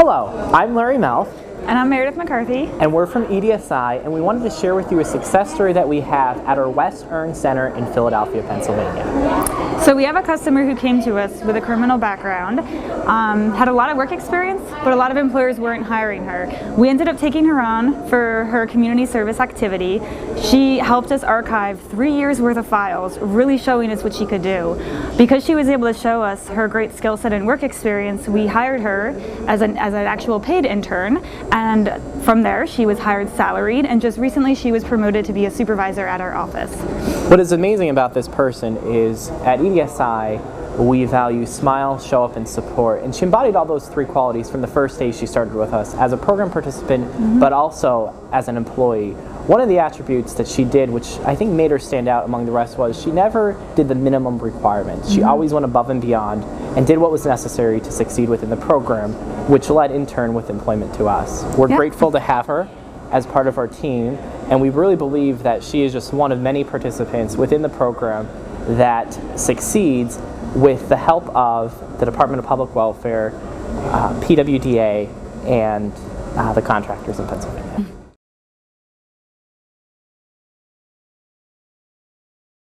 Hello, I'm Larry Mouth. And I'm Meredith McCarthy. And we're from EDSI, and we wanted to share with you a success story that we have at our West Earn Center in Philadelphia, Pennsylvania. So we have a customer who came to us with a criminal background, had a lot of work experience, but a lot of employers weren't hiring her. We ended up taking her on for her community service activity. She helped us archive 3 years worth of files, really showing us what she could do. Because she was able to show us her great skill set and work experience, we hired her as an actual paid intern. And from there, she was hired salaried, and just recently she was promoted to be a supervisor at our office. What is amazing about this person is at EDSI, we value smile, show up, and support. And she embodied all those three qualities from the first day she started with us as a program participant, but also as an employee. One of the attributes that she did, which I think made her stand out among the rest, was she never did the minimum requirements. She always went above and beyond and did what was necessary to succeed within the program, which led in turn with employment to us. We're grateful to have her as part of our team, and we really believe that she is just one of many participants within the program that succeeds with the help of the Department of Public Welfare, PWDA, and the contractors in Pennsylvania.